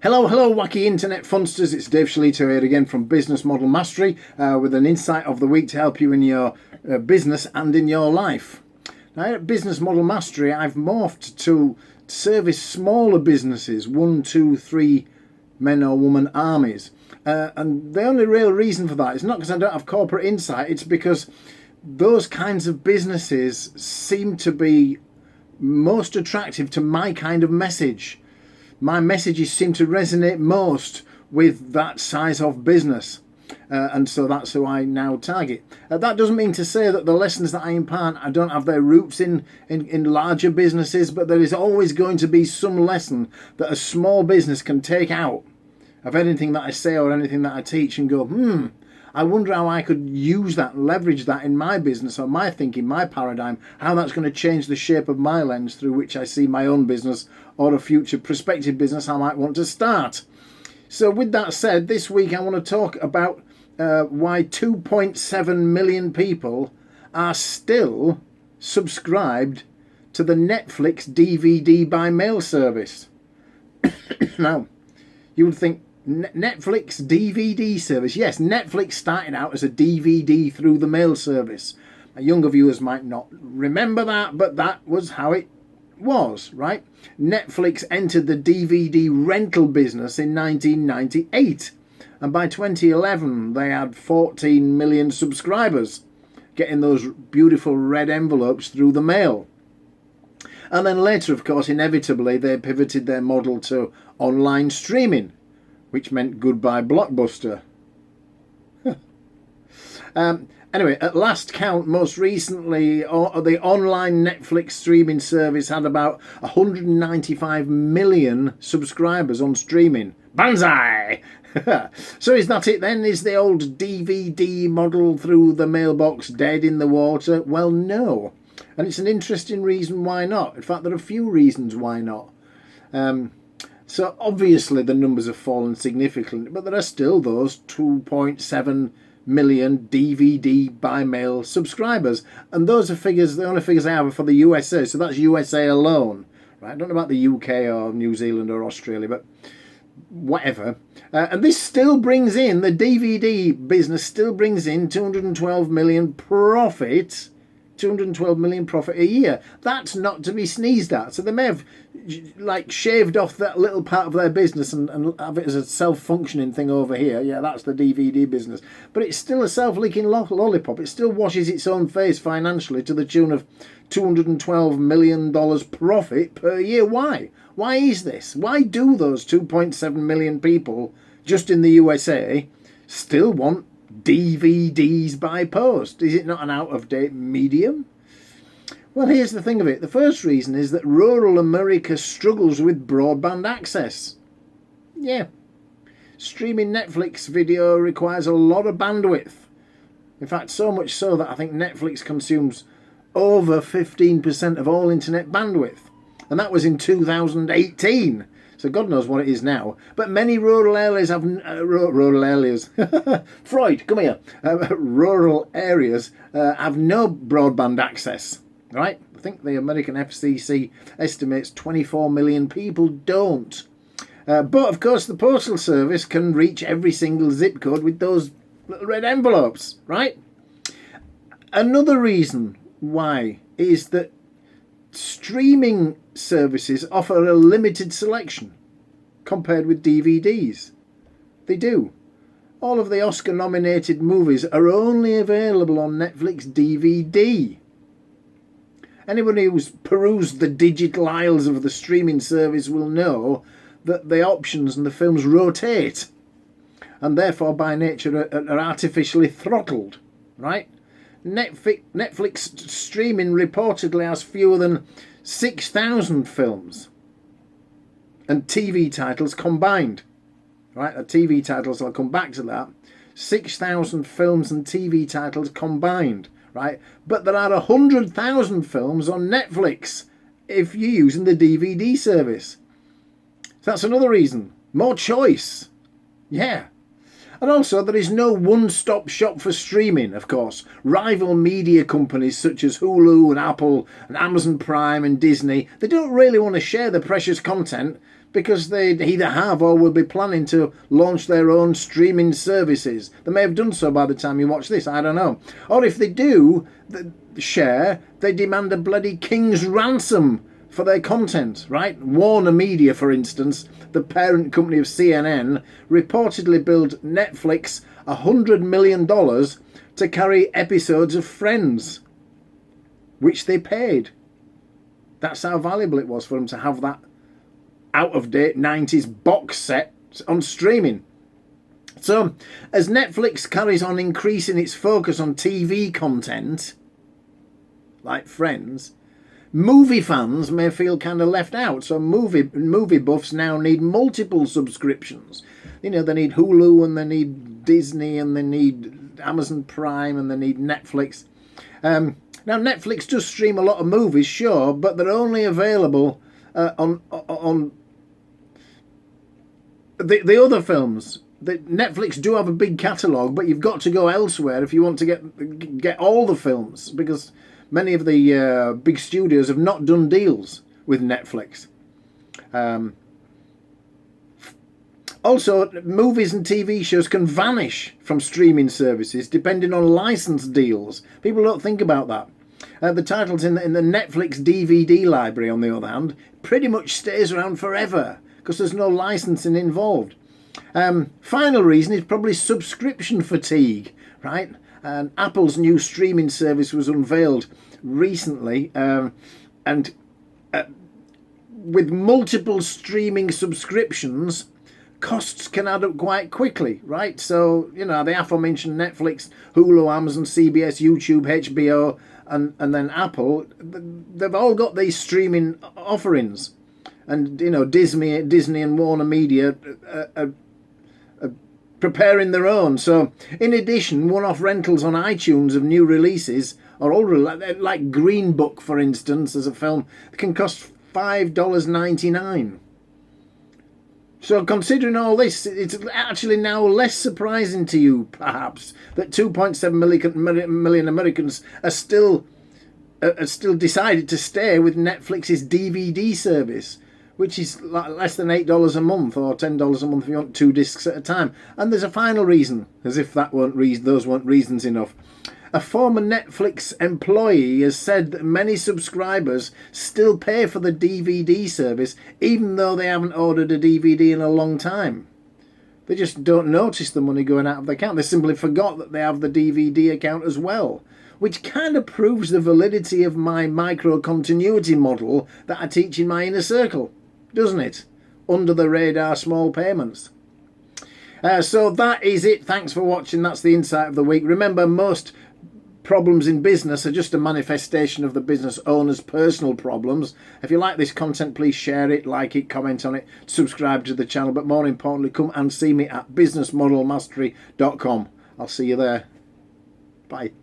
Hello, wacky internet funsters. It's Dave Shalito here again from Business Model Mastery with an insight of the week to help you in your business and in your life. Now, at Business Model Mastery, I've morphed to service smaller businesses, 1, 2, 3 men or woman armies. And the only real reason for that is not because I don't have corporate insight, it's because those kinds of businesses seem to be most attractive to my kind of message. My messages seem to resonate most with that size of business. And so that's who I now target. That doesn't mean to say that the lessons that I impart, I don't have their roots in larger businesses, but there is always going to be some lesson that a small business can take out of anything that I say or anything that I teach and go, I wonder how I could use that, leverage that in my business or my thinking, my paradigm, how that's going to change the shape of my lens through which I see my own business or a future prospective business I might want to start. So with that said, this week I want to talk about why 2.7 million people are still subscribed to the Netflix DVD by mail service. Now, you would think, Netflix DVD service. Yes, Netflix started out as a DVD through the mail service. My younger viewers might not remember that, but that was how it was, right? Netflix entered the DVD rental business in 1998, and by 2011 they had 14 million subscribers, getting those beautiful red envelopes through the mail. And then later, of course, inevitably they pivoted their model to online streaming, which meant goodbye Blockbuster. Anyway, at last count, most recently, the online Netflix streaming service had about 195 million subscribers on streaming. Banzai! So is that it then? Is the old DVD model through the mailbox dead in the water? Well, no. And it's an interesting reason why not. In fact, there are a few reasons why not. So obviously the numbers have fallen significantly, but there are still those 2.7 million DVD by mail subscribers. And those are figures, the only figures I have are for the USA, so that's USA alone. Right? I don't know about the UK or New Zealand or Australia, but whatever. And this still brings in, the DVD business still brings in 212 million profit. 212 million profit a year. That's not to be sneezed at. So they may have shaved off that little part of their business and have it as a self-functioning thing over here. Yeah, that's the DVD business. But it's still a self-leaking lollipop. It still washes its own face financially to the tune of $212 million profit per year. Why? Why is this? Why do those 2.7 million people just in the USA still want DVDs by post? Is it not an out-of-date medium? Well, here's the thing of it. The first reason is that rural America struggles with broadband access. Yeah. Streaming Netflix video requires a lot of bandwidth. In fact, so much so that I think Netflix consumes over 15% of all internet bandwidth. And that was in 2018. So God knows what it is now. But many rural areas have... rural areas. Freud, come here. Rural areas have no broadband access. Right? I think the American FCC estimates 24 million people don't. But, of course, the Postal Service can reach every single zip code with those little red envelopes. Right? Another reason why is that streaming services offer a limited selection compared with DVDs. They do. All of the Oscar-nominated movies are only available on Netflix DVD. Anybody who's perused the digital aisles of the streaming service will know that the options and the films rotate, and therefore by nature are artificially throttled, right? Netflix streaming reportedly has fewer than 6,000 films and TV titles combined. Right, the TV titles, I'll come back to that. 6,000 films and TV titles combined, right? But there are 100,000 films on Netflix if you're using the DVD service. So that's another reason. More choice. Yeah. And also, there is no one-stop shop for streaming, of course. Rival media companies such as Hulu and Apple and Amazon Prime and Disney, they don't really want to share the precious content because they either have or will be planning to launch their own streaming services. They may have done so by the time you watch this, I don't know. Or if they do share, they demand a bloody king's ransom for their content, right? Warner Media, for instance, the parent company of CNN, reportedly billed Netflix $100 million to carry episodes of Friends, which they paid. That's how valuable it was for them to have that out-of-date 90s box set on streaming. So, as Netflix carries on increasing its focus on TV content, like Friends, movie fans may feel kind of left out. So movie buffs now need multiple subscriptions. You know, they need Hulu and they need Disney and they need Amazon Prime and they need Netflix. Now, Netflix does stream a lot of movies, sure, but they're only available on the other films. Netflix do have a big catalogue, but you've got to go elsewhere if you want to get all the films, because many of the big studios have not done deals with Netflix. Also, movies and TV shows can vanish from streaming services depending on license deals. People don't think about that. The titles in the Netflix DVD library, on the other hand, pretty much stays around forever because there's no licensing involved. Final reason is probably subscription fatigue, right? And Apple's new streaming service was unveiled recently, and with multiple streaming subscriptions, costs can add up quite quickly, right? So, you know, the aforementioned Netflix, Hulu, Amazon, CBS, YouTube, HBO, and then Apple, they've all got these streaming offerings. And, you know, Disney and Warner Media are preparing their own. So, in addition, one-off rentals on iTunes of new releases are already, like Green Book, for instance, as a film, can cost $5.99. So, considering all this, it's actually now less surprising to you, perhaps, that 2.7 million Americans are still decided to stay with Netflix's DVD service, which is less than $8 a month or $10 a month if you want 2 discs at a time. And there's a final reason, as if those weren't reasons enough. A former Netflix employee has said that many subscribers still pay for the DVD service even though they haven't ordered a DVD in a long time. They just don't notice the money going out of their account. They simply forgot that they have the DVD account as well, which kind of proves the validity of my micro-continuity model that I teach in my inner circle, doesn't it? Under the radar small payments. So that is it. Thanks for watching. That's the insight of the week. Remember, most problems in business are just a manifestation of the business owner's personal problems. If you like this content, please share it, like it, comment on it, subscribe to the channel, but more importantly, come and see me at businessmodelmastery.com. I'll see you there. Bye.